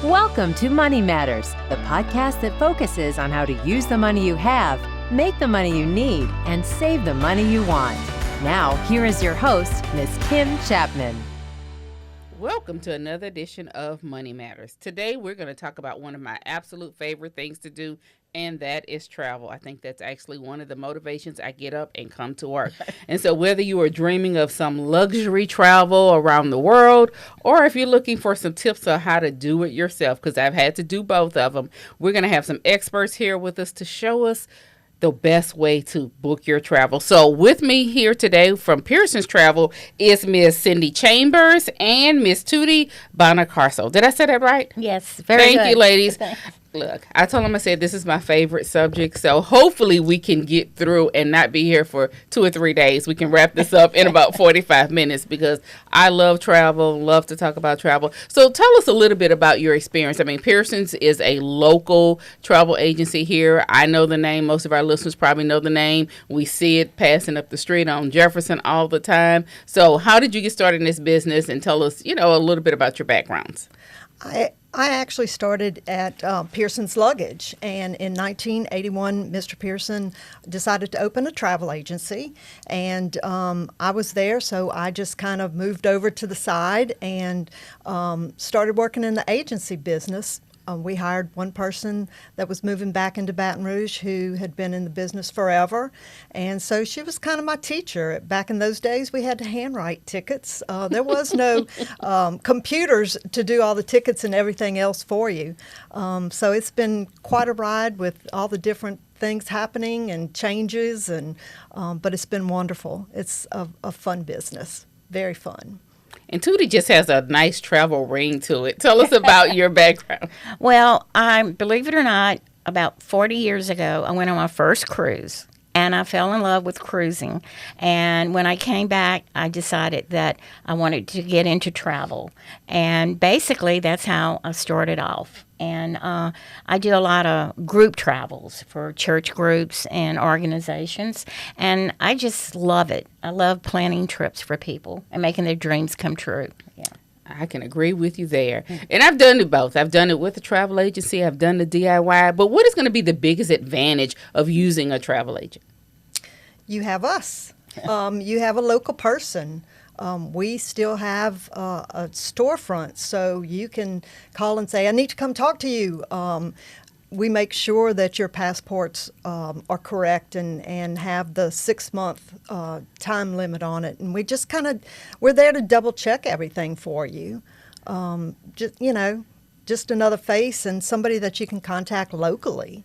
Welcome to Money Matters, the podcast that focuses on how to use the money you have, make the money you need, and save the money you want. Now, here is your host, Ms. Kim Chapman. Welcome to another edition of Money Matters. Today, we're going to talk about one of my absolute favorite things to do, and that is travel. I think that's actually one of the motivations I get up and come to work. And so whether you are dreaming of some luxury travel around the world, or if you're looking for some tips on how to do it yourself, because I've had to do both of them, we're going to have some experts here with us to show us the best way to book your travel. So with me here today from Pearson's Travel is Miss Cindy Chambers and Miss Tutti Bonacarso. Did I say that right? Yes, very good. Thank you, ladies. Look, I told them, I said, this is my favorite subject, so hopefully we can get through and not be here for 2 or 3 days. We can wrap this up in about 45 minutes because I love travel, love to talk about travel. So tell us a little bit about your experience. I mean, Pearson's is a local travel agency here. I know the name. Most of our listeners probably know the name. We see it passing up the street on Jefferson all the time. So how did you get started in this business? And tell us, a little bit about your backgrounds. I actually started at Pearson's Luggage, and in 1981, Mr. Pearson decided to open a travel agency, and I was there, so I just kind of moved over to the side and started working in the agency business. We hired one person that was moving back into Baton Rouge who had been in the business forever. And so she was kind of my teacher. Back in those days, we had to handwrite tickets. There was no computers to do all the tickets and everything else for you. So it's been quite a ride with all the different things happening and changes, but it's been wonderful. It's a fun business, very fun. And Tutti just has a nice travel ring to it. Tell us about your background. Well, believe it or not, about 40 years ago, I went on my first cruise, and I fell in love with cruising. And when I came back, I decided that I wanted to get into travel. And basically, that's how I started off. And I do a lot of group travels for church groups and organizations, and I just love it. I love planning trips for people and making their dreams come true. Yeah. I can agree with you there. And I've done it both. I've done it with a travel agency. I've done the DIY. But what is going to be the biggest advantage of using a travel agent? You have us. You have a local person. We still have a storefront, so you can call and say, I need to come talk to you. We make sure that your passports are correct and have the 6-month time limit on it. And we just we're there to double check everything for you. Just another face and somebody that you can contact locally.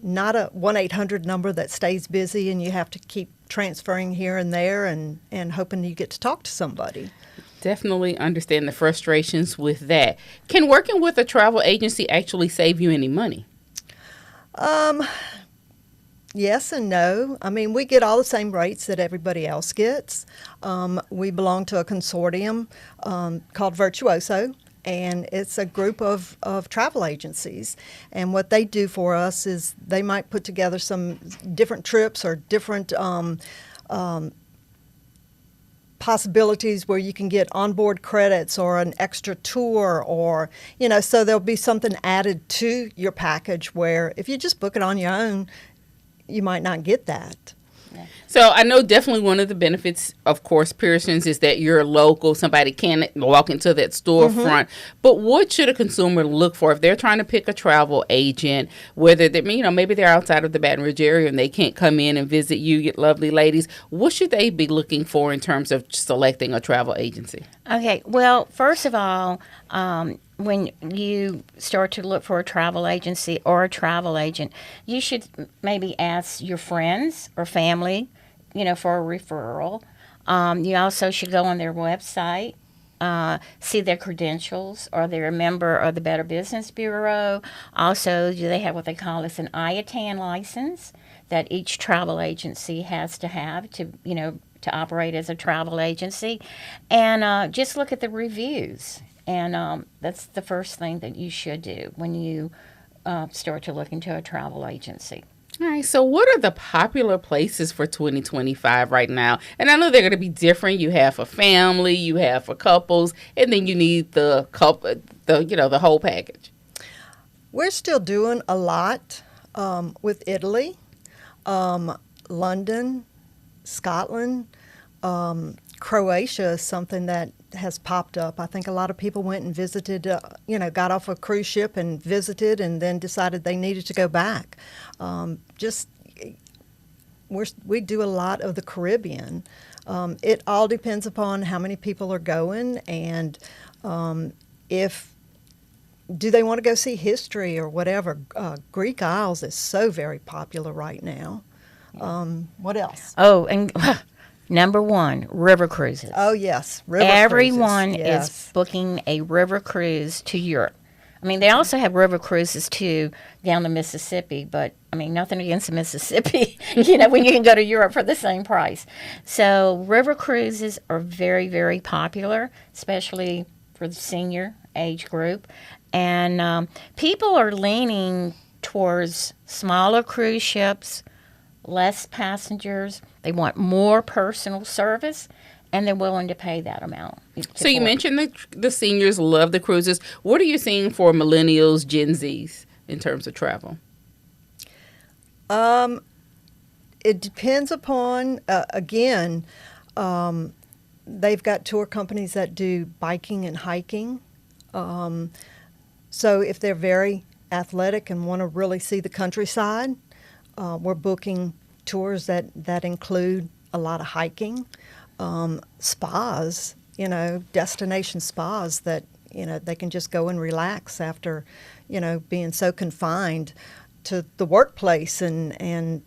Not a 1-800 number that stays busy and you have to keep transferring here and there and hoping you get to talk to somebody. Definitely understand the frustrations with that. Can working with a travel agency actually save you any money? Yes and no. I mean, we get all the same rates that everybody else gets. We belong to a consortium called Virtuoso. And it's a group of travel agencies. And what they do for us is they might put together some different trips or different possibilities where you can get onboard credits or an extra tour or, so there'll be something added to your package where if you just book it on your own, you might not get that. So I know definitely one of the benefits, of course, Pearson's is that you're local. Somebody can walk into that storefront. But what should a consumer look for if they're trying to pick a travel agent, whether they, maybe they're outside of the Baton Rouge area and they can't come in and visit you, lovely ladies. What should they be looking for in terms of selecting a travel agency? Okay. Well, first of all, when you start to look for a travel agency or a travel agent, you should maybe ask your friends or family, for a referral. You also should go on their website, see their credentials. Are they a member of the Better Business Bureau? Also, do they have what they call an IATAN license that each travel agency has to have to operate as a travel agency? And just look at the reviews. And that's the first thing that you should do when you start to look into a travel agency. All right, so what are the popular places for 2025 right now? And I know they're going to be different. You have for family, you have for couples, and then you need the whole package. We're still doing a lot with Italy, London, Scotland. Croatia is something that has popped up. I think a lot of people went and visited, got off a cruise ship and visited and then decided they needed to go back. We do a lot of the Caribbean. It all depends upon how many people are going and if do they want to go see history or whatever. Greek Isles is so very popular right now. What else? Oh, and number one, river cruises. Oh, yes, river Everyone cruises. Yes. is booking a river cruise to Europe. I mean, they also have river cruises, too, down the Mississippi, but, I mean, nothing against the Mississippi, when you can go to Europe for the same price. So river cruises are very, very popular, especially for the senior age group. And people are leaning towards smaller cruise ships, less passengers. They want more personal service, and they're willing to pay that amount. So you mentioned that the seniors love the cruises. What are you seeing for millennials, Gen Zs, in terms of travel? It depends upon, they've got tour companies that do biking and hiking. So if they're very athletic and want to really see the countryside, we're booking tours that include a lot of hiking, spas, destination spas that, they can just go and relax after, being so confined to the workplace and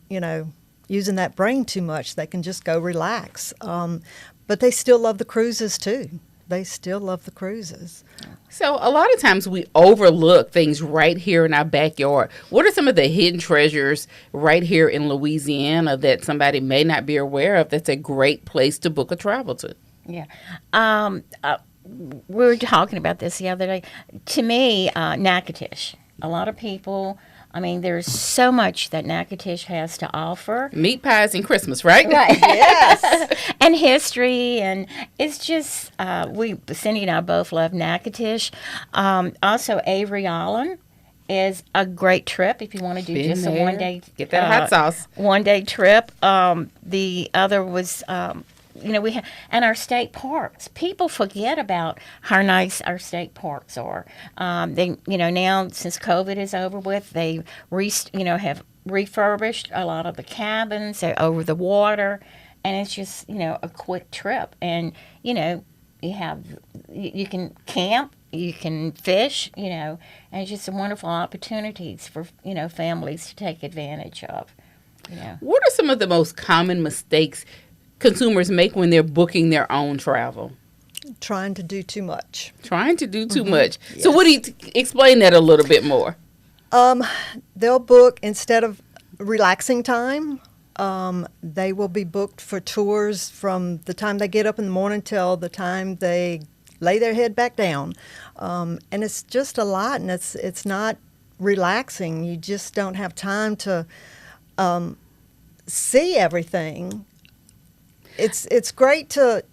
using that brain too much. They can just go relax. But they still love the cruises too. They still love the cruises. So a lot of times we overlook things right here in our backyard. What are some of the hidden treasures right here in Louisiana that somebody may not be aware of that's a great place to book a travel to? Yeah. We were talking about this the other day. To me, Natchitoches. A lot of people, there's so much that Natchitoches has to offer. Meat pies and Christmas, right? Right. Yes. And history, and it's just, Cindy and I both love Natchitoches. Also, Avery Island is a great trip if you want to do just a one-day. Get that hot sauce. One-day trip. The other was... we have, and our state parks. People forget about how nice our state parks are. They, now since COVID is over with, they, have refurbished a lot of the cabins. They're over the water, and it's just, a quick trip. And you can camp, you can fish, and it's just some wonderful opportunities for families to take advantage of. What are some of the most common mistakes consumers make when they're booking their own travel? Trying to do too much. Trying to do too much. Yes. So what do you explain that a little bit more? They'll book, instead of relaxing time, they will be booked for tours from the time they get up in the morning till the time they lay their head back down. And it's just a lot, and it's not relaxing. You just don't have time to see everything. It's great to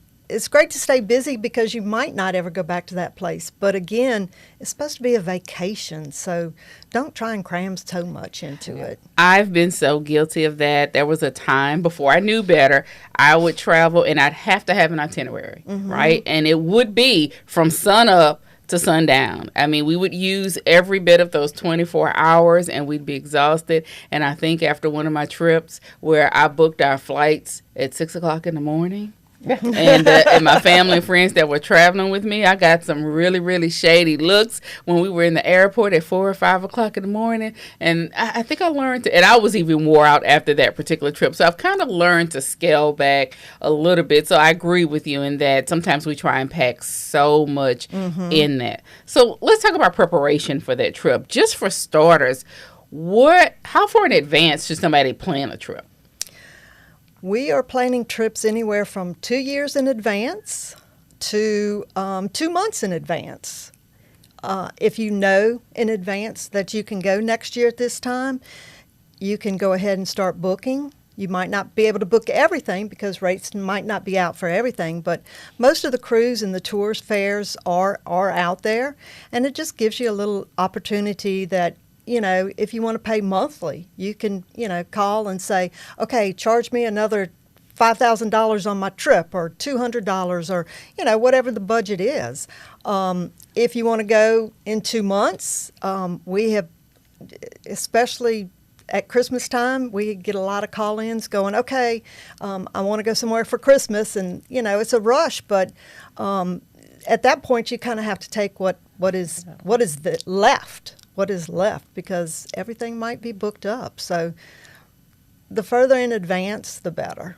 stay busy because you might not ever go back to that place. But again, it's supposed to be a vacation, so don't try and cram so much into it. I've been so guilty of that. There was a time before I knew better, I would travel and I'd have to have an itinerary, right? And it would be from sun up to sundown. We would use every bit of those 24 hours and we'd be exhausted. And I think after one of my trips where I booked our flights at 6 o'clock in the morning, and my family and friends that were traveling with me, I got some really, really shady looks when we were in the airport at 4 or 5 o'clock in the morning. And I think I learned to, and I was even wore out after that particular trip. So I've kind of learned to scale back a little bit. So I agree with you in that sometimes we try and pack so much in that. So let's talk about preparation for that trip. Just for starters, how far in advance should somebody plan a trip? We are planning trips anywhere from 2 years in advance to 2 months in advance. If you know in advance that you can go next year at this time, you can go ahead and start booking. You might not be able to book everything because rates might not be out for everything, but most of the cruise and the tours fares are out there, and it just gives you a little opportunity that if you want to pay monthly, you can, call and say, okay, charge me another $5,000 on my trip, or $200, or, whatever the budget is. If you want to go in 2 months, we have, especially at Christmas time, we get a lot of call-ins going, okay, I want to go somewhere for Christmas, and, it's a rush, but at that point you kind of have to take what is left, because everything might be booked up. So the further in advance, the better.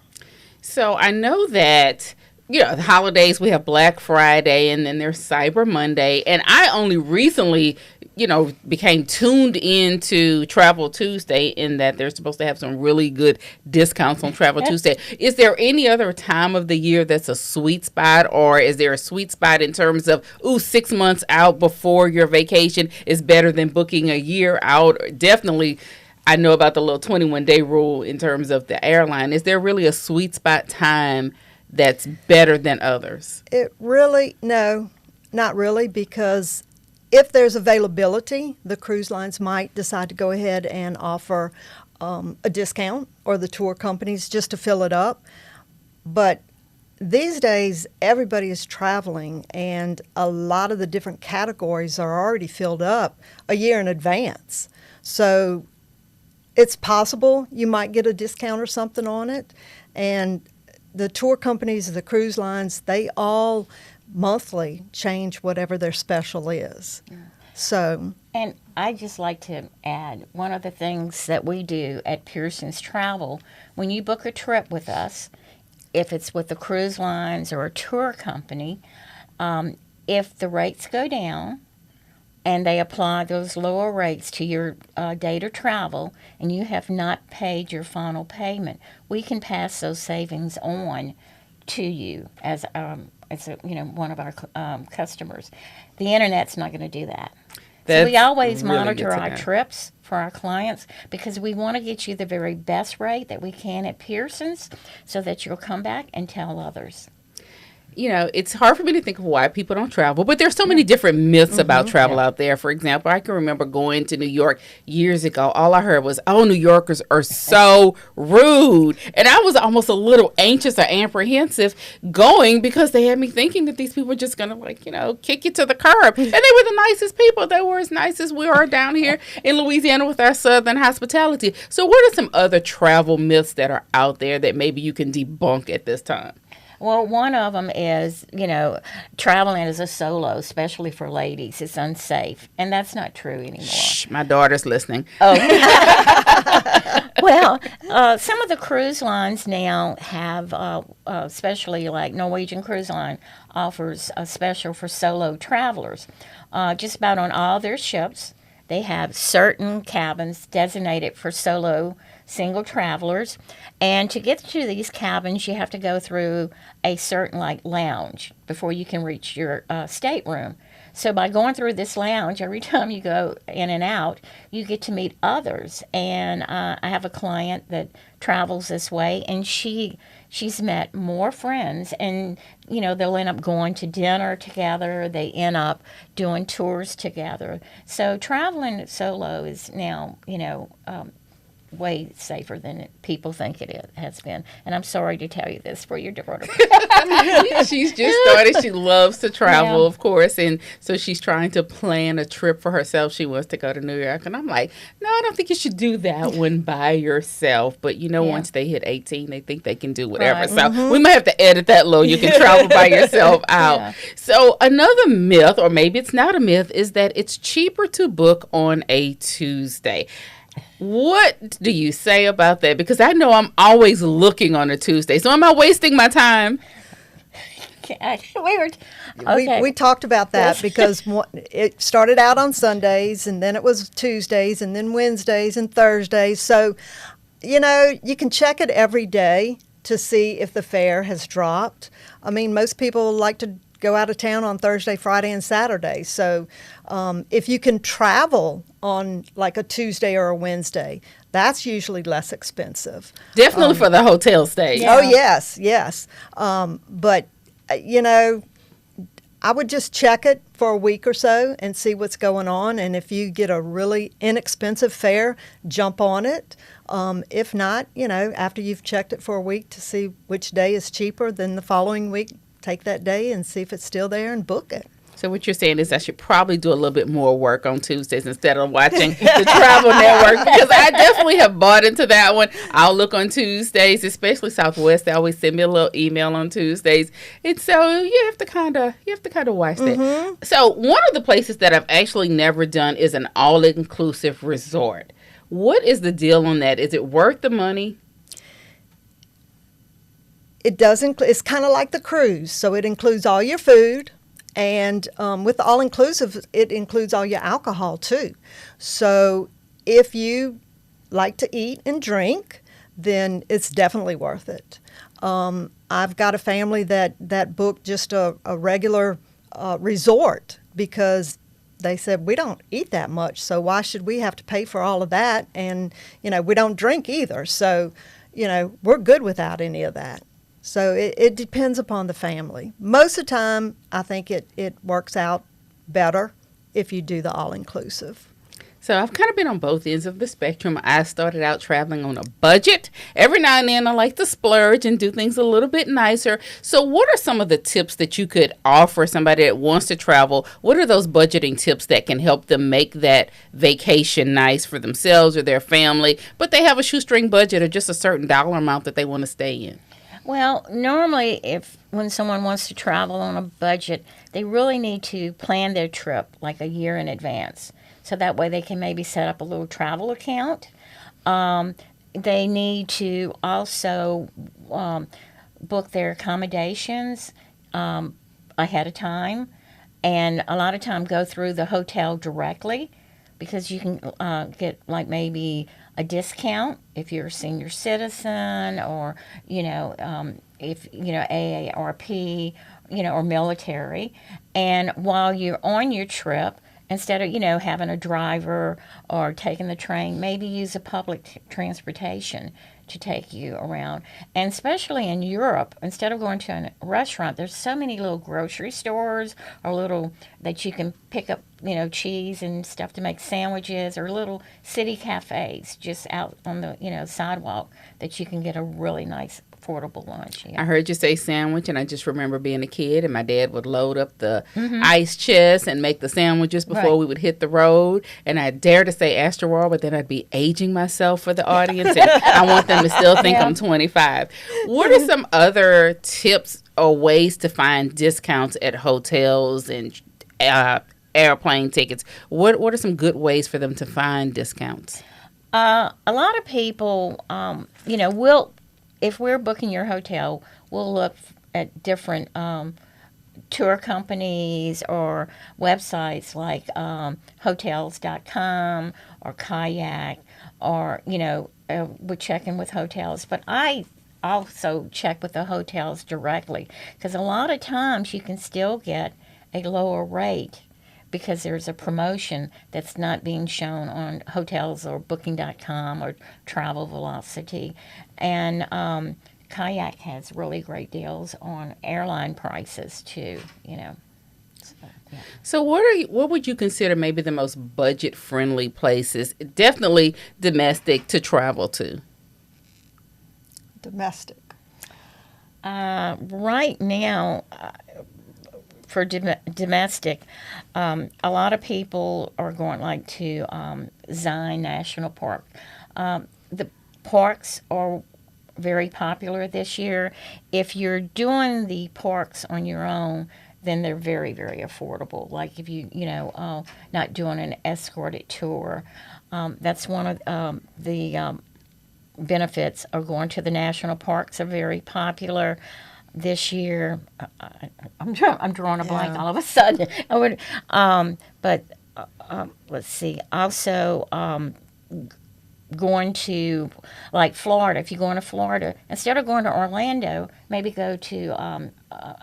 So I know that, the holidays, we have Black Friday, and then there's Cyber Monday. And I only recently, became tuned into Travel Tuesday, in that they're supposed to have some really good discounts on Travel Tuesday. Is there any other time of the year that's a sweet spot, or is there a sweet spot in terms of, 6 months out before your vacation is better than booking a year out? Definitely, I know about the little 21-day rule in terms of the airline. Is there really a sweet spot time that's better than others? No, not really, because if there's availability, the cruise lines might decide to go ahead and offer a discount, or the tour companies, just to fill it up. But these days, everybody is traveling, and a lot of the different categories are already filled up a year in advance. So it's possible you might get a discount or something on it. And the tour companies, the cruise lines, they all monthly change whatever their special is. Yeah. So, and I just like to add, one of the things that we do at Pearson's Travel, when you book a trip with us, if it's with the cruise lines or a tour company, if the rates go down and they apply those lower rates to your date of travel, and you have not paid your final payment, we can pass those savings on to you as one of our customers. The internet's not going to do that. So we always really monitor our trips for our clients, because we want to get you the very best rate that we can at Pearson's, so that you'll come back and tell others. It's hard for me to think of why people don't travel, but there's so many different myths about travel out there. For example, I can remember going to New York years ago. All I heard was, New Yorkers are so rude. And I was almost a little anxious or apprehensive going, because they had me thinking that these people were just going to, kick you to the curb. And they were the nicest people. They were as nice as we are down here in Louisiana with our Southern hospitality. So what are some other travel myths that are out there that maybe you can debunk at this time? Well, one of them is, traveling as a solo, especially for ladies, is unsafe. And that's not true anymore. Shh, my daughter's listening. Oh. Well, some of the cruise lines now have, especially like Norwegian Cruise Line, offers a special for solo travelers. Just about on all their ships, they have certain cabins designated for solo single travelers. And to get to these cabins, you have to go through a certain lounge before you can reach your stateroom. So by going through this lounge, every time you go in and out, you get to meet others. And I have a client that travels this way, and she's met more friends, and they'll end up going to dinner together. They end up doing tours together. So traveling solo is now way safer than people think it has been. And I'm sorry to tell you this for your daughter. She's just started. She loves to travel, of course. And so she's trying to plan a trip for herself. She wants to go to New York. And I'm like, no, I don't think you should do that one by yourself. But, once they hit 18, they think they can do whatever. Right. So we might have to edit that little. You can travel by yourself out. Yeah. So another myth, or maybe it's not a myth, is that it's cheaper to book on a Tuesday. What do you say about that? Because I know I'm always looking on a Tuesday. So am I wasting my time? We talked about that, because it started out on Sundays, and then it was Tuesdays, and then Wednesdays and Thursdays. So, you can check it every day to see if the fare has dropped. I mean, most people like to go out of town on Thursday, Friday, and Saturday. So if you can travel on like a Tuesday or a Wednesday, that's usually less expensive. Definitely for the hotel stay. Yeah. Oh, yes. But, I would just check it for a week or so and see what's going on. And if you get a really inexpensive fare, jump on it. If not, after you've checked it for a week to see which day is cheaper, then the following week, take that day and see if it's still there and book it. So what you're saying is I should probably do a little bit more work on Tuesdays instead of watching the Travel Network, because I definitely have bought into that one. I'll look on Tuesdays, especially Southwest. They always send me a little email on Tuesdays, and so you have to kind of watch that. So one of the places that I've actually never done is an all-inclusive resort. What is the deal on that? Is it worth the money? It does include. It's kind of like the cruise, so it includes all your food. And with the all-inclusive, it includes all your alcohol, too. So if you like to eat and drink, then it's definitely worth it. I've got a family that booked just a regular resort because they said, we don't eat that much, so why should we have to pay for all of that? And, we don't drink either. So, we're good without any of that. So it depends upon the family. Most of the time, I think it works out better if you do the all-inclusive. So I've kind of been on both ends of the spectrum. I started out traveling on a budget. Every now and then I like to splurge and do things a little bit nicer. So what are some of the tips that you could offer somebody that wants to travel? What are those budgeting tips that can help them make that vacation nice for themselves or their family, but they have a shoestring budget or just a certain dollar amount that they want to stay in? Well, normally when someone wants to travel on a budget, they really need to plan their trip like a year in advance. So that way they can maybe set up a little travel account. They need to also book their accommodations ahead of time, and a lot of time go through the hotel directly, because you can get like maybe a discount if you're a senior citizen, or if AARP, or military. And while you're on your trip, instead of having a driver or taking the train, maybe use a public transportation to take you around. And especially in Europe, instead of going to a restaurant, there's so many little grocery stores or little that you can pick up, cheese and stuff to make sandwiches, or little city cafes just out on the, sidewalk that you can get a really nice affordable lunch. Yeah. I heard you say sandwich, and I just remember being a kid, and my dad would load up the ice chest and make the sandwiches before we would hit the road. And I dare to say Astroworld, but then I'd be aging myself for the audience, and I want them to still think I'm 25. What are some other tips or ways to find discounts at hotels and airplane tickets? What are some good ways for them to find discounts? A lot of people, if we're booking your hotel, we'll look at different tour companies or websites like hotels.com or Kayak, or, we're checking with hotels. But I also check with the hotels directly, because a lot of times you can still get a lower rate because there's a promotion that's not being shown on hotels or booking.com or Travel Velocity. And Kayak has really great deals on airline prices too, So, yeah. So what would you consider maybe the most budget-friendly places, definitely domestic, to travel to? Domestic. Right now, for domestic, a lot of people are going to Zion National Park. The parks are very popular this year. If you're doing the parks on your own, then they're very, very affordable. Like if you not doing an escorted tour, that's one of the benefits of going to the national parks. Are very popular. This year, I'm drawing a blank all of a sudden. Let's see. Also, going to like Florida. If you're going to Florida, instead of going to Orlando, maybe go to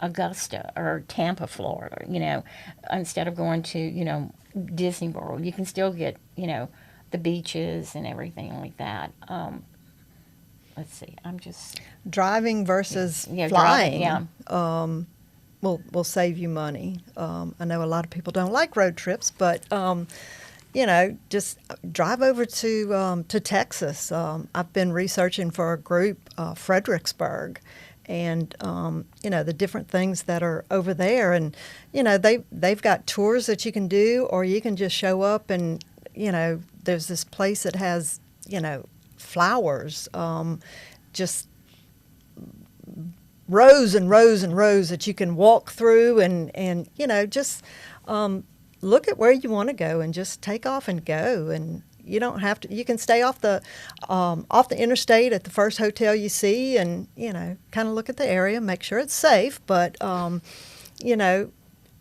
Augusta or Tampa, Florida. Instead of going to Disney World, you can still get the beaches and everything like that. Let's see. I'm just Driving versus yeah, flying. driving, yeah. will save you money. I know a lot of people don't like road trips, but just drive over to Texas. I've been researching for a group, Fredericksburg, and the different things that are over there, and they've got tours that you can do, or you can just show up and there's this place that has flowers, just rows and rows and rows that you can walk through, and just look at where you want to go and just take off and go. And you don't have to. You can stay off the interstate at the first hotel you see, and kind of look at the area, make sure it's safe. But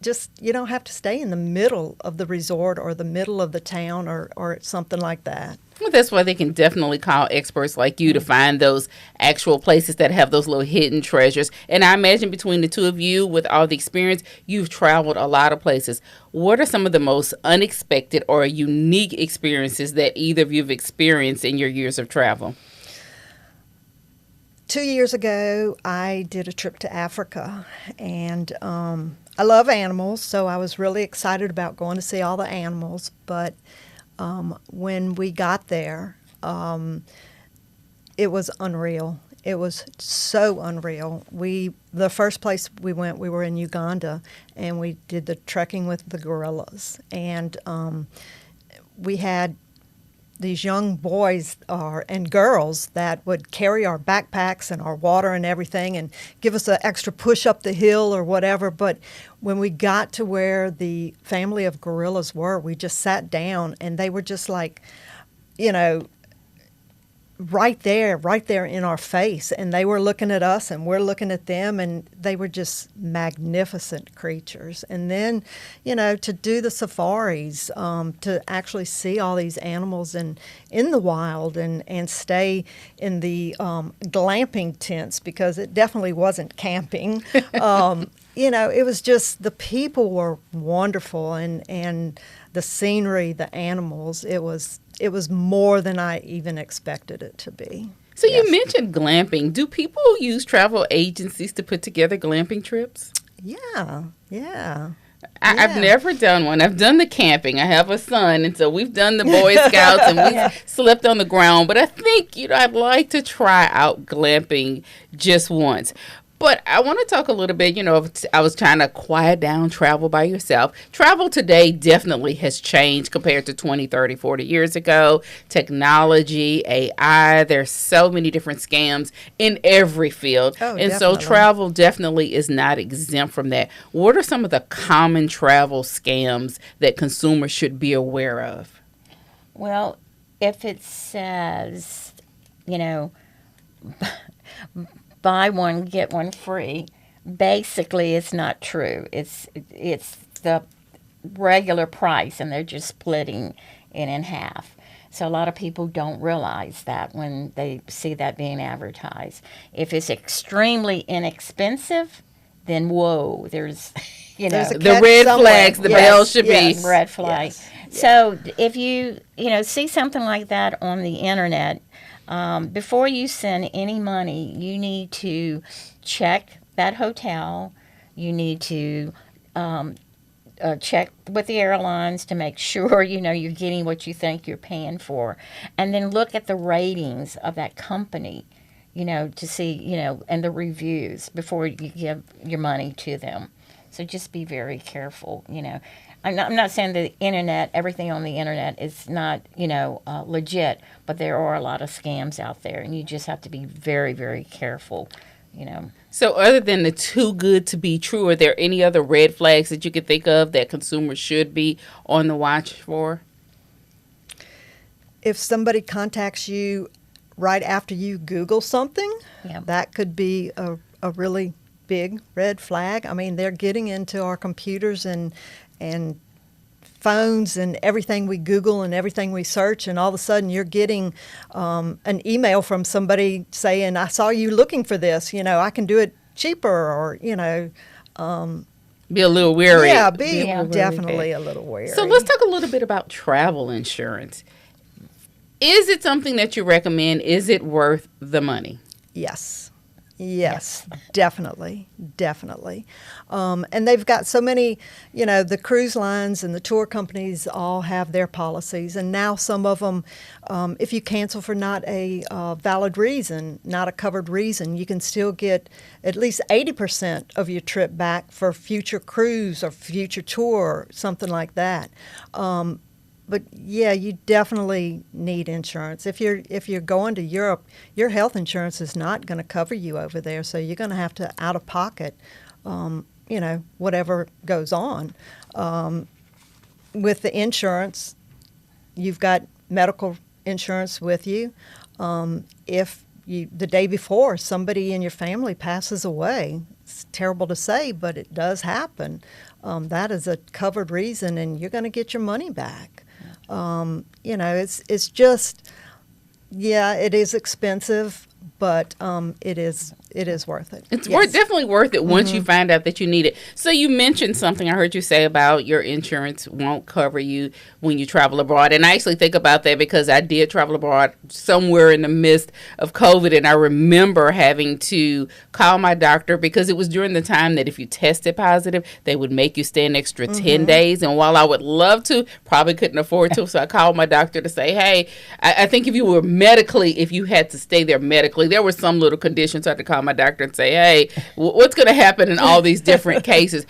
just you don't have to stay in the middle of the resort or the middle of the town or something like that. Well, that's why they can definitely call experts like you to find those actual places that have those little hidden treasures. And I imagine between the two of you, with all the experience, you've traveled a lot of places. What are some of the most unexpected or unique experiences that either of you have experienced in your years of travel? 2 years ago, I did a trip to Africa, and I love animals, so I was really excited about going to see all the animals. But when we got there, it was unreal. It was so unreal. The first place we went, we were in Uganda, and we did the trekking with the gorillas. And we had these young boys and girls that would carry our backpacks and our water and everything and give us an extra push up the hill or whatever. But when we got to where the family of gorillas were, we just sat down, and they were just like, right there in our face, and they were looking at us and we're looking at them, and they were just magnificent creatures. And then to do the safaris, to actually see all these animals in the wild, and stay in the glamping tents, because it definitely wasn't camping. It was just, the people were wonderful, and the scenery, the animals, it was more than I even expected it to be. So yes. You mentioned glamping. Do people use travel agencies to put together glamping trips? Yeah. I've never done one. I've done the camping. I have a son, and so we've done the Boy Scouts, and we've slept on the ground. But I think, I'd like to try out glamping just once. But I want to talk a little bit, I was trying to quiet down travel by yourself. Travel today definitely has changed compared to 20, 30, 40 years ago. Technology, AI, there's so many different scams in every field. Oh, and definitely. So travel definitely is not exempt from that. What are some of the common travel scams that consumers should be aware of? Well, if it says, buy one, get one free, basically it's not true. It's the regular price, and they're just splitting it in half. So a lot of people don't realize that when they see that being advertised. If it's extremely inexpensive, then whoa, there's the red flags, the bell should be. Red flag. Yes. So if you see something like that on the internet, before you send any money, you need to check that hotel. You need to check with the airlines to make sure you're getting what you think you're paying for, and then look at the ratings of that company, to see and the reviews before you give your money to them. So just be very careful. I'm not saying the internet, everything on the internet is not, legit, but there are a lot of scams out there, and you just have to be very, very careful, So other than the too good to be true, are there any other red flags that you could think of that consumers should be on the watch for? If somebody contacts you right after you Google something, that could be a really big red flag. I mean, they're getting into our computers and phones and everything we Google and everything we search, and all of a sudden you're getting an email from somebody saying, I saw you looking for this, I can do it cheaper, or, be a little wary. Yeah, definitely a little wary. So let's talk a little bit about travel insurance. Is it something that you recommend? Is it worth the money? Yes. Yes, definitely. And they've got so many, the cruise lines and the tour companies all have their policies. And now some of them, if you cancel for not a valid reason, not a covered reason, you can still get at least 80% of your trip back for future cruise or future tour, something like that. But yeah, you definitely need insurance. If you're going to Europe, your health insurance is not going to cover you over there, so you're going to have to out of pocket, whatever goes on. With the insurance, you've got medical insurance with you. If the day before somebody in your family passes away, it's terrible to say, but it does happen. That is a covered reason, and you're going to get your money back. It's just, it is expensive, but it is worth it. It's definitely worth it once you find out that you need it. So you mentioned something I heard you say about your insurance won't cover you when you travel abroad. And I actually think about that because I did travel abroad somewhere in the midst of COVID. And I remember having to call my doctor because it was during the time that if you tested positive, they would make you stay an extra 10 days. And while I would love to, probably couldn't afford to. So I called my doctor to say, hey, I think if you had to stay there medically, there were some little conditions. So I had to call my doctor and say, hey, what's going to happen in all these different cases?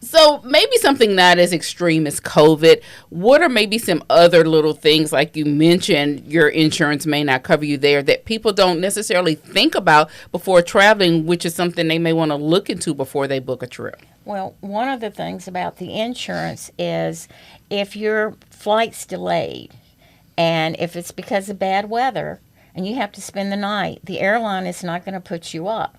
So maybe something not as extreme as COVID. What are maybe some other little things, like you mentioned, your insurance may not cover you there, that people don't necessarily think about before traveling, which is something they may want to look into before they book a trip? Well, one of the things about the insurance is if your flight's delayed and if it's because of bad weather and you have to spend the night, the airline is not going to put you up.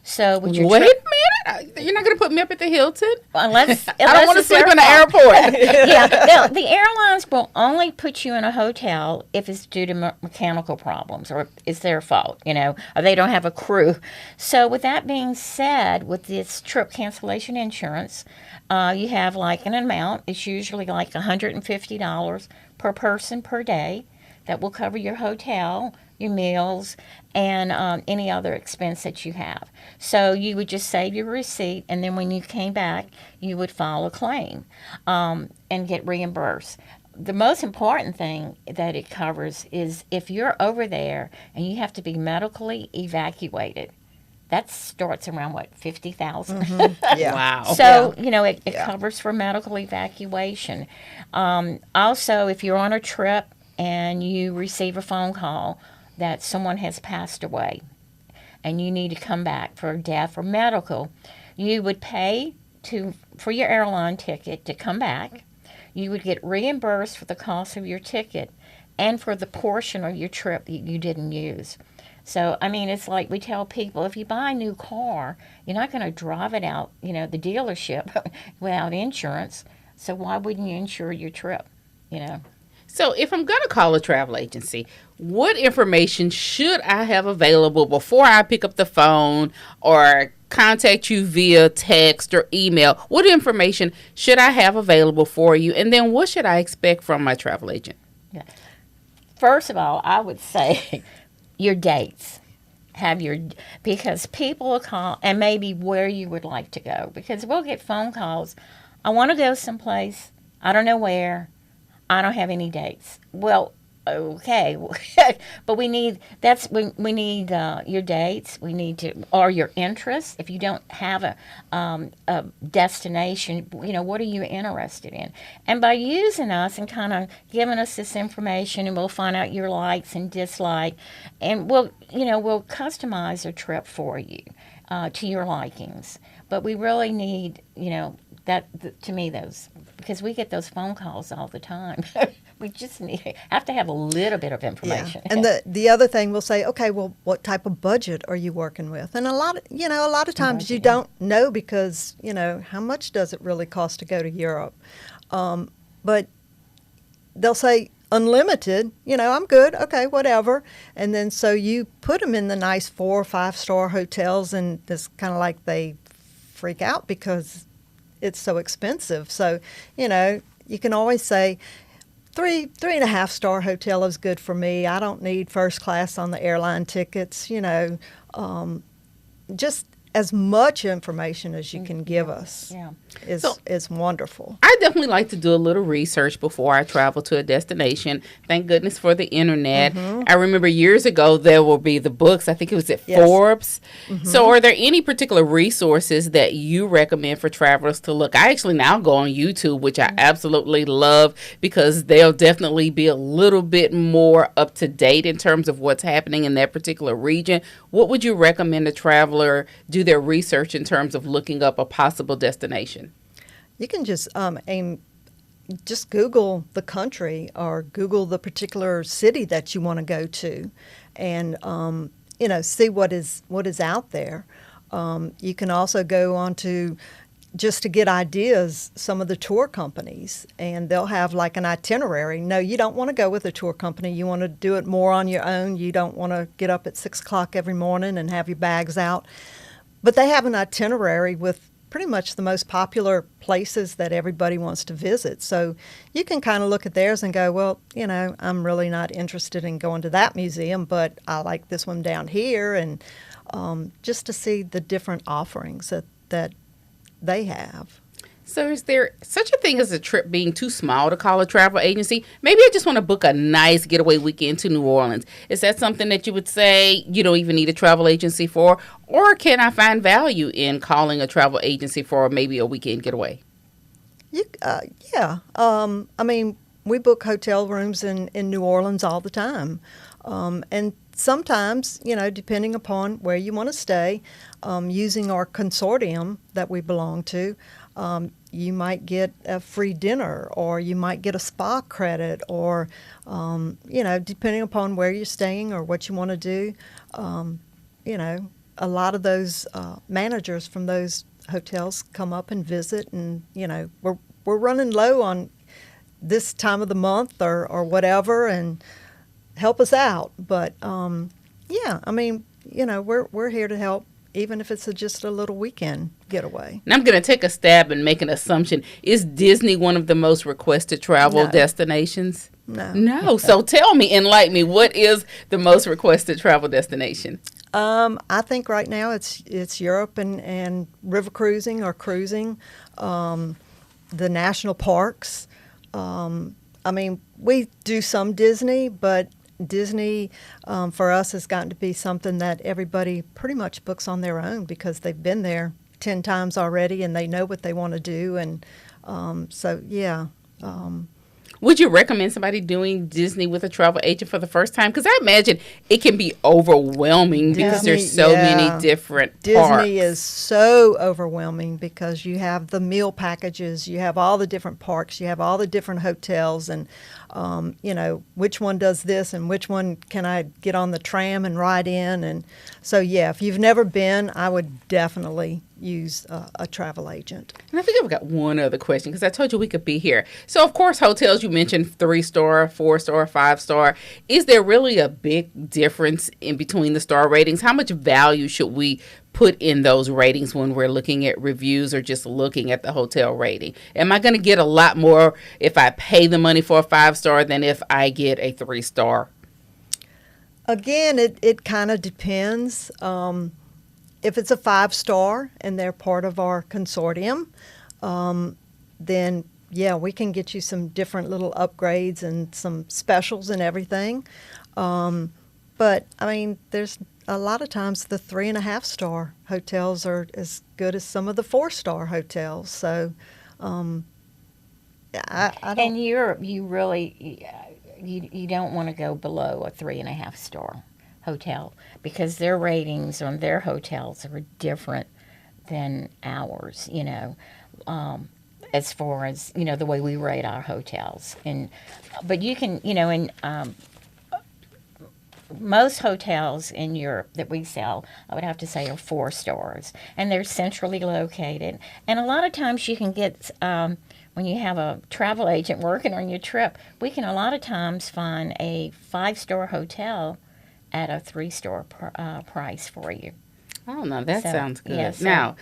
So with your Wait a minute, you're not going to put me up at the Hilton? Unless I don't want to it's sleep their in the fault. airport. Yeah, the airlines will only put you in a hotel if it's due to mechanical problems or it's their fault, or they don't have a crew. So with that being said, with this trip cancellation insurance, you have like an amount. It's usually like $150 per person per day that will cover your hotel, your meals, and any other expense that you have. So you would just save your receipt, and then when you came back, you would file a claim and get reimbursed. The most important thing that it covers is if you're over there and you have to be medically evacuated. That starts around, $50,000? Yeah. Wow. So, it covers for medical evacuation. Also, if you're on a trip and you receive a phone call that someone has passed away and you need to come back for death or medical, you would pay for your airline ticket to come back. You would get reimbursed for the cost of your ticket and for the portion of your trip that you didn't use. So, it's like we tell people, if you buy a new car, you're not going to drive it out, the dealership without insurance. So why wouldn't you insure your trip, So if I'm going to call a travel agency, what information should I have available before I pick up the phone or contact you via text or email? What information should I have available for you? And then what should I expect from my travel agent? Yeah. First of all, I would say your dates. Because people will call, and maybe where you would like to go. Because we'll get phone calls. I want to go someplace. I don't know where. I don't have any dates. Well, okay, but we need your dates. We need or your interests. If you don't have a destination, what are you interested in? And by using us and kind of giving us this information, and we'll find out your likes and dislikes, and we'll customize a trip for you to your likings. But we really need, to me, those, because we get those phone calls all the time. We just have to have a little bit of information. Yeah. And the other thing, we'll say, okay, well, what type of budget are you working with? And a lot of times you don't know because, how much does it really cost to go to Europe? But they'll say unlimited, I'm good, okay, whatever. And then so you put them in the nice 4 or 5-star hotels, and it's kind of like they freak out because it's so expensive. So, you can always say 3.5-star hotel is good for me. I don't need first class on the airline tickets, just as much information as you can give us Yeah. is wonderful. I definitely like to do a little research before I travel to a destination. Thank goodness for the internet. I remember years ago there will be the books. I think it was at Yes. Forbes. So are there any particular resources that you recommend for travelers to look? I actually now go on YouTube, which I absolutely love because they'll definitely be a little bit more up to date in terms of what's happening in that particular region. What would you recommend a traveler do their research in terms of looking up a possible destination? You can just just Google the country or Google the particular city that you want to go to, and see what is out there. You can also go on to, just to get ideas, some of the tour companies, and they'll have like an itinerary. No, you don't want to go with a tour company. You want to do it more on your own. You don't want to get up at 6 o'clock every morning and have your bags out. But they have an itinerary with pretty much the most popular places that everybody wants to visit. So you can kind of look at theirs and go, well, I'm really not interested in going to that museum, but I like this one down here, and just to see the different offerings that they have. So is there such a thing as a trip being too small to call a travel agency? Maybe I just want to book a nice getaway weekend to New Orleans. Is that something that you would say you don't even need a travel agency for? Or can I find value in calling a travel agency for maybe a weekend getaway? Yeah. We book hotel rooms in New Orleans all the time. And sometimes, depending upon where you want to stay, using our consortium that we belong to, you might get a free dinner, or you might get a spa credit, or, depending upon where you're staying or what you want to do. A lot of those managers from those hotels come up and visit, and, we're running low on this time of the month or whatever, and help us out. But, we're here to help, even if it's just a little weekend getaway. And I'm going to take a stab and make an assumption. Is Disney one of the most requested travel destinations? No. So tell me, enlighten me, what is the most requested travel destination? I think right now it's Europe and river cruising or cruising, the national parks. We do some Disney, but Disney for us has gotten to be something that everybody pretty much books on their own because they've been there 10 times already and they know what they want to do. And would you recommend somebody doing Disney with a travel agent for the first time? Because I imagine it can be overwhelming because there's so many different parks. Disney is so overwhelming because you have the meal packages, you have all the different parks, you have all the different hotels, and which one does this and which one can I get on the tram and ride in. And so, if you've never been, I would definitely use a travel agent. And I think I've got one other question because I told you we could be here. So, of course, hotels, you mentioned 3-star, 4-star, 5-star. Is there really a big difference in between the star ratings? How much value should we put in those ratings when we're looking at reviews or just looking at the hotel rating? Am I going to get a lot more if I pay the money for a 5-star than if I get a 3-star? Again, it kind of depends. If it's a 5-star and they're part of our consortium, then we can get you some different little upgrades and some specials and everything. But there's a lot of times the 3.5-star hotels are as good as some of the 4-star hotels. So I don't. In Europe, you really you don't want to go below a 3.5-star hotel because their ratings on their hotels are different than ours, as far as, the way we rate our hotels. But you can, in most hotels in Europe that we sell, I would have to say are 4 stars, and they're centrally located. And a lot of times you can get, when you have a travel agent working on your trip, we can a lot of times find a 5-star hotel at a 3-star price for you. Oh, no, that sounds good. Yeah, now,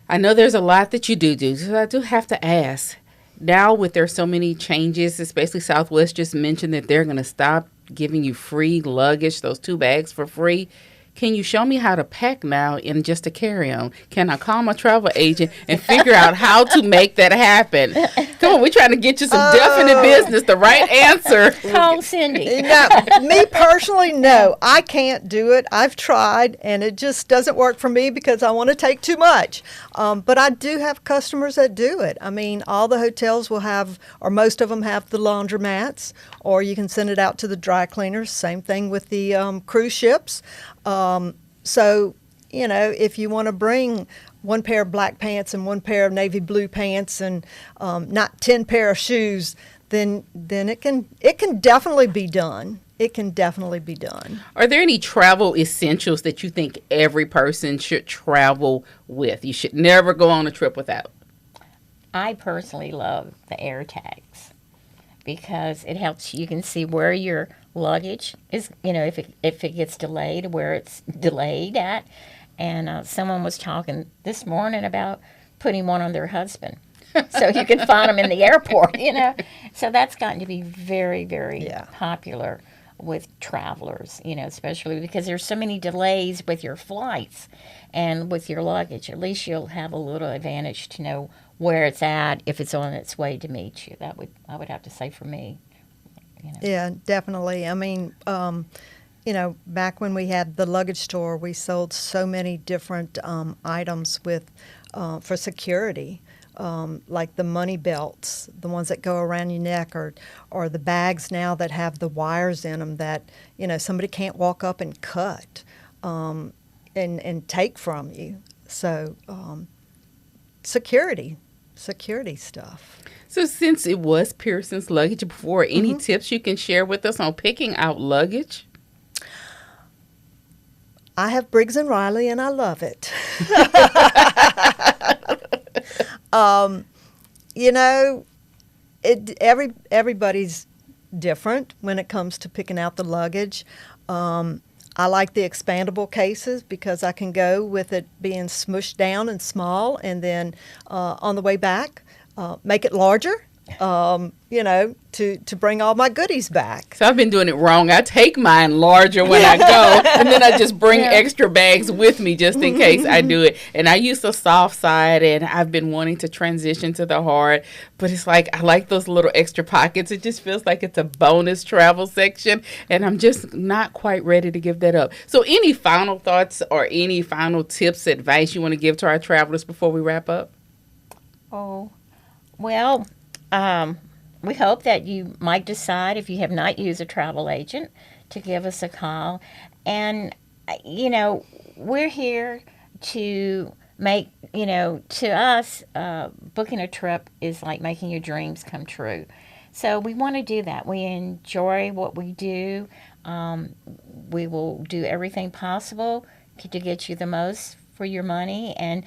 I know there's a lot that you do, so I do have to ask. Now, with there's so many changes, especially Southwest just mentioned that they're going to stop giving you free luggage, those 2 bags for free. can you show me how to pack now in just a carry-on? Can I call my travel agent and figure out how to make that happen? Come on, we're trying to get you some definite business, the right answer. Call Cindy. No, me personally, no, I can't do it. I've tried, and it just doesn't work for me because I want to take too much. But I do have customers that do it. I mean, all the hotels will have, or most of them have the laundromats, or you can send it out to the dry cleaners. Same thing with the cruise ships. So, if you want to bring one pair of black pants and one pair of navy blue pants and not 10 pair of shoes, then it can definitely be done. It can definitely be done. Are there any travel essentials that you think every person should travel with? You should never go on a trip without. I personally love the air tags because it helps you can see where your luggage is, if it gets delayed, where it's delayed at. And someone was talking this morning about putting one on their husband. So you can find them in the airport, So that's gotten to be very, very popular with travelers, especially because there's so many delays with your flights and with your luggage. At least you'll have a little advantage to know where it's at if it's on its way to meet you. I would have to say for me. Yeah, definitely. I mean, back when we had the luggage store, we sold so many different items for security. Like the money belts, the ones that go around your neck, or the bags now that have the wires in them that somebody can't walk up and cut and take from you. So security stuff. So since it was Pearson's luggage before, any tips you can share with us on picking out luggage? I have Briggs & Riley, and I love it. Everybody's different when it comes to picking out the luggage. I like the expandable cases because I can go with it being smushed down and small, and then on the way back, make it larger. To bring all my goodies back. So I've been doing it wrong. I take mine larger when I go, and then I just bring extra bags with me just in case I do it. And I use the soft side, and I've been wanting to transition to the hard, but it's like I like those little extra pockets. It just feels like it's a bonus travel section, and I'm just not quite ready to give that up. So any final thoughts or any final tips, advice you want to give to our travelers before we wrap up? Oh, well, we hope that you might decide, if you have not used a travel agent, to give us a call. And, we're here to make, to us, booking a trip is like making your dreams come true. So we want to do that. We enjoy what we do. We will do everything possible to get you the most for your money. And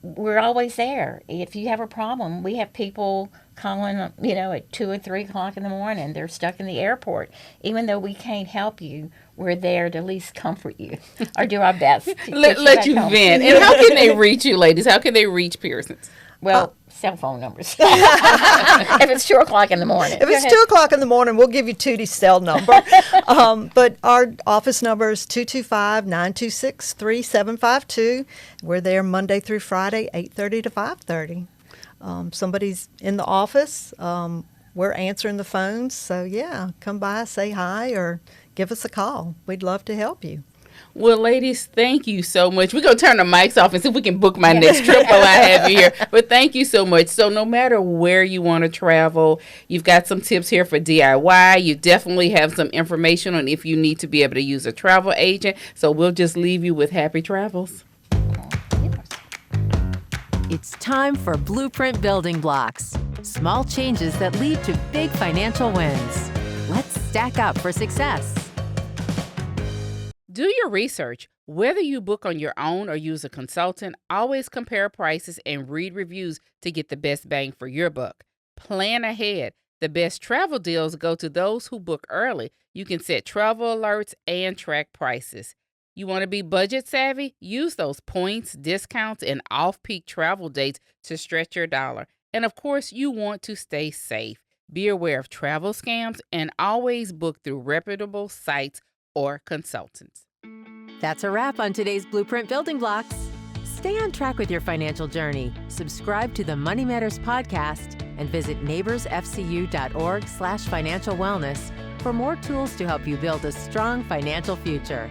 we're always there. If you have a problem, we have people calling, at 2 or 3 o'clock in the morning. They're stuck in the airport. Even though we can't help you, we're there to at least comfort you or do our best to let you vent. And how can they reach you, ladies? How can they reach Pearson's? Well, cell phone numbers. If it's 2 o'clock in the morning. If it's 2 o'clock in the morning, we'll give you Tutti's cell number. But our office number is 225-926-3752. We're there Monday through Friday, 8:30 to 5:30. Somebody's in the office. We're answering the phones. So, come by, say hi, or give us a call. We'd love to help you. Well, ladies, thank you so much. We're going to turn the mics off and see if we can book my next trip while I have you here. But thank you so much. So no matter where you want to travel, you've got some tips here for DIY. You definitely have some information on if you need to be able to use a travel agent. So we'll just leave you with happy travels. It's time for Blueprint Building Blocks. Small changes that lead to big financial wins. Let's stack up for success. Do your research. Whether you book on your own or use a consultant, always compare prices and read reviews to get the best bang for your buck. Plan ahead. The best travel deals go to those who book early. You can set travel alerts and track prices. You want to be budget savvy? Use those points, discounts, and off-peak travel dates to stretch your dollar. And of course, you want to stay safe. Be aware of travel scams and always book through reputable sites or consultants. That's a wrap on today's Blueprint Building Blocks. Stay on track with your financial journey. Subscribe to the Money Matters podcast and visit neighborsfcu.org/financial wellness for more tools to help you build a strong financial future.